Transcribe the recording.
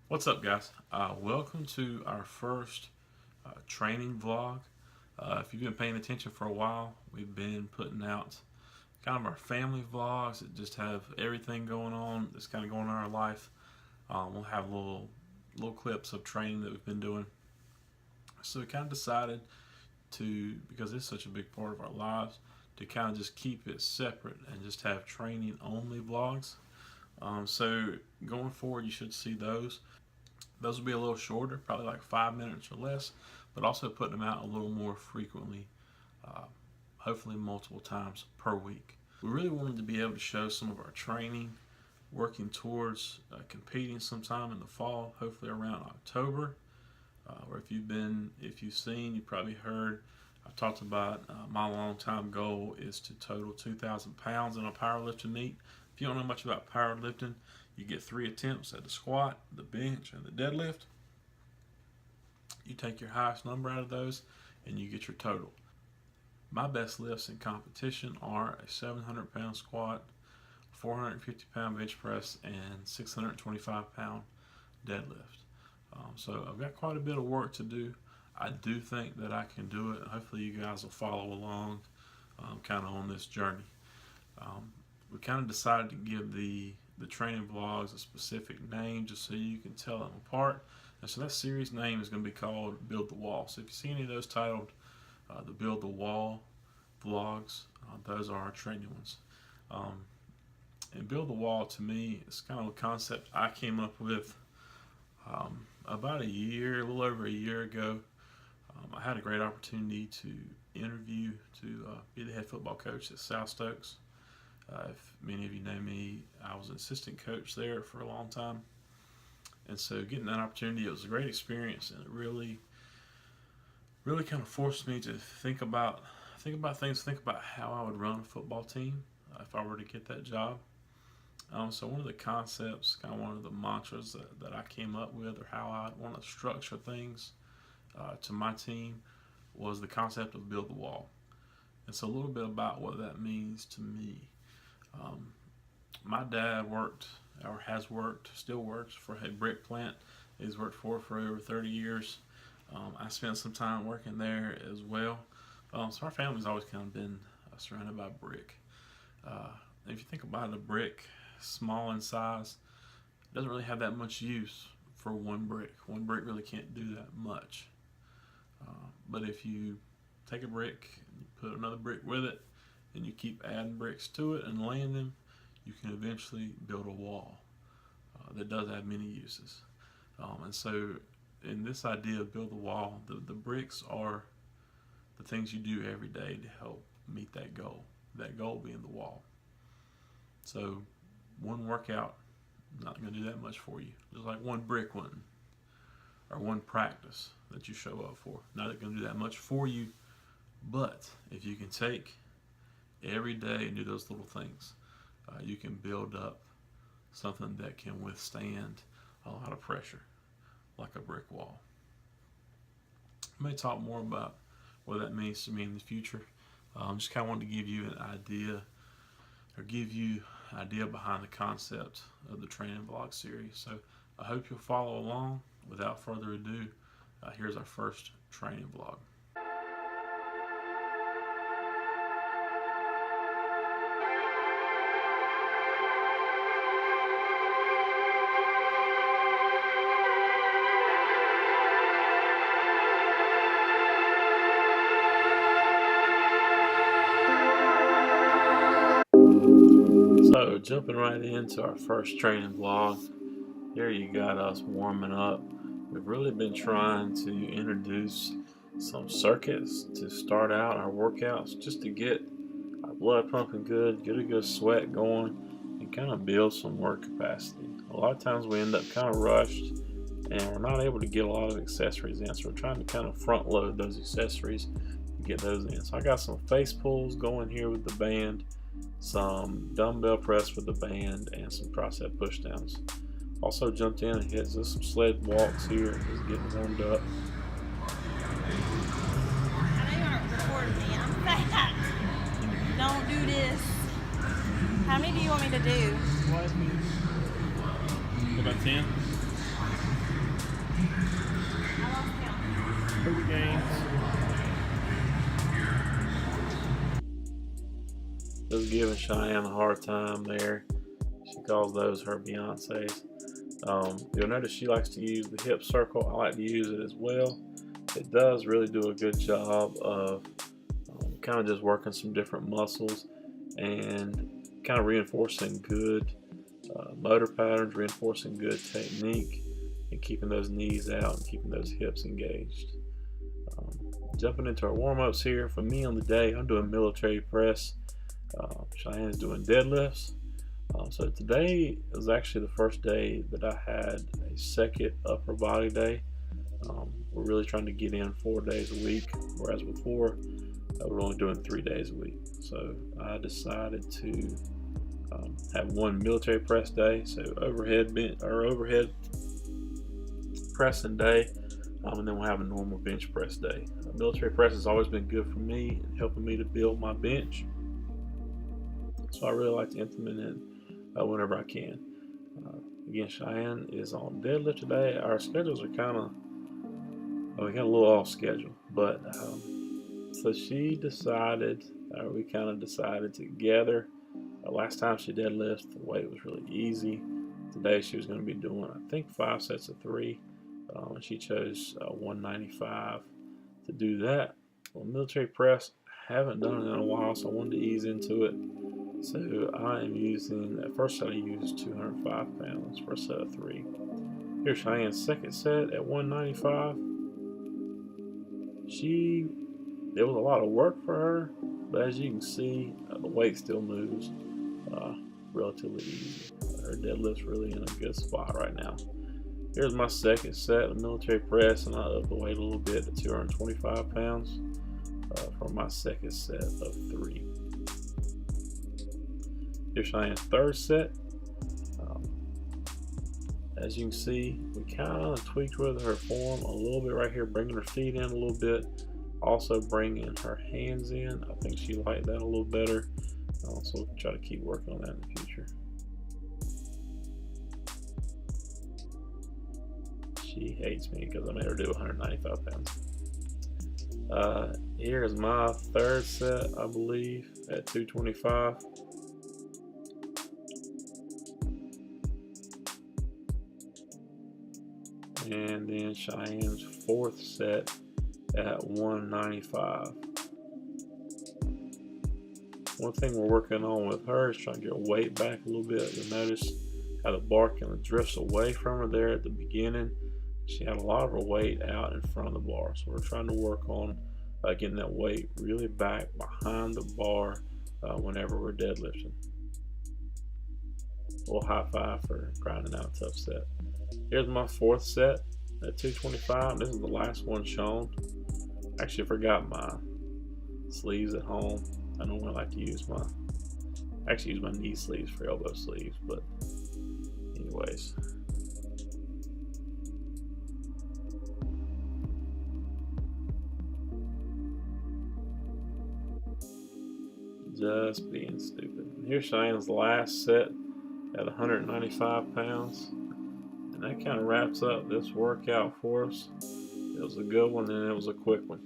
What's up, guys? Welcome to our first training vlog. If you've been paying attention for a while, we've been putting out kind of our family vlogs that just have everything going on that's kind of going on in our life. We'll have little clips of training that we've been doing. So we kind of decided to, because it's such a big part of our lives, to kind of just keep it separate and just have training only vlogs. So going forward, you should see those. Those will be a little shorter, probably like 5 minutes or less, but also putting them out a little more frequently, hopefully multiple times per week. We really wanted to be able to show some of our training, working towards competing sometime in the fall, hopefully around October. Or if you've seen, you probably heard, I've talked about my long-time goal is to total 2,000 pounds in a powerlifting meet. If you don't know much about powerlifting, you get 3 attempts at the squat, the bench, and the deadlift. You take your highest number out of those, and you get your total. My best lifts in competition are a 700-pound squat, 450-pound bench press, and 625-pound deadlift. So I've got quite a bit of work to do. I do think that I can do it. Hopefully you guys will follow along kind of on this journey. We kind of decided to give the training vlogs a specific name just so you can tell them apart. And so that series name is going to be called Build the Wall. So if you see any of those titled the Build the Wall vlogs, those are our training ones. And Build the Wall, to me, is kind of a concept I came up with about a little over a year ago. I had a great opportunity to interview to be the head football coach at South Stokes. If many of you know me, I was an assistant coach there for a long time. And so getting that opportunity, it was a great experience, and it really kind of forced me to think about how I would run a football team if I were to get that job. So one of the concepts, kind of one of the mantras that I came up with, or how I want to structure things to my team, was the concept of build the wall. And so a little bit about what that means to me. My dad still works for a brick plant. He's worked for over 30 years. I spent some time working there as well. So our family's always kind of been surrounded by brick. If you think about a brick, small in size, it doesn't really have that much use for one brick. One brick really can't do that much. But if you take a brick, and you put another brick with it, and you keep adding bricks to it and laying them, you can eventually build a wall that does have many uses. And so in this idea of build a wall, the bricks are the things you do every day to help meet that goal being the wall. So one workout, not going to do that much for you. Just like one brick wouldn't, or one practice that you show up for, not going to do that much for you. But if you can take every day and do those little things, you can build up something that can withstand a lot of pressure, like a brick wall. I may talk more about what that means to me in the future. Just kind of wanted to give you an idea, or give you an idea behind the concept of the training vlog series. So I hope you'll follow along. Without further ado, here's our first training vlog. So jumping right into our first training vlog, here you got us warming up. We've really been trying to introduce some circuits to start out our workouts, just to get our blood pumping good, get a good sweat going, and kind of build some work capacity. A lot of times we end up kind of rushed, and we're not able to get a lot of accessories in, so we're trying to kind of front load those accessories and get those in. So I got some face pulls going here with the band, some dumbbell press with the band, and some tricep push downs. Also jumped in and hit some sled walks here, just getting warmed up. I know you aren't recording me. I'm fat. Don't do this. How many do you want me to do? What about 10? lost count. For the games. Just giving Cheyenne a hard time there. She calls those her Beyonces. You'll notice she likes to use the hip circle. I like to use it as well. It does really do a good job of kind of just working some different muscles and kind of reinforcing good motor patterns, reinforcing good technique, and keeping those knees out and keeping those hips engaged. Jumping into our warm-ups here. For me on the day, I'm doing military press. Cheyenne's doing deadlifts. So today is actually the first day that I had a second upper body day. We're really trying to get in 4 days a week, whereas before we're only doing 3 days a week. So I decided to have one military press day, so overhead pressing day, and then we'll have a normal bench press day. Military press has always been good for me, helping me to build my bench. So I really like to implement it whenever I can. Again, Cheyenne is on deadlift today. Our schedules are kind of, we got a little off schedule, but so she decided, we kind of decided together. Last time she deadlifted, the weight was really easy. Today she was going to be doing, I think, 5 sets of 3, and she chose 195 to do that. Well, military press, haven't done it in a while, so I wanted to ease into it. So I am using, at first set I used 205 pounds for a set of 3. Here's Cheyenne's second set at 195. It was a lot of work for her, but as you can see, the weight still moves relatively easy. Her deadlift's really in a good spot right now. Here's my second set of military press, and I upped the weight a little bit to 225 pounds for my second set of 3. Here's Cheyenne's third set. As you can see, we kind of tweaked with her form a little bit right here, bringing her feet in a little bit, also bringing her hands in. I think she liked that a little better, so we'll try to keep working on that in the future. She hates me because I made her do 195 pounds. Here is my third set, I believe, at 225. And then Cheyenne's fourth set at 195. One thing we're working on with her is trying to get her weight back a little bit. You'll notice how the bar kind of drifts away from her there at the beginning. She had a lot of her weight out in front of the bar, so we're trying to work on getting that weight really back behind the bar whenever we're deadlifting. A little high five for grinding out a tough set. Here's my fourth set at 225. This is the last one shown. Actually, I forgot my sleeves at home. I normally like to use my knee sleeves for elbow sleeves, but anyways. Just being stupid. Here's Cheyenne's last set at 195 pounds. And that kind of wraps up this workout for us. It was a good one and it was a quick one.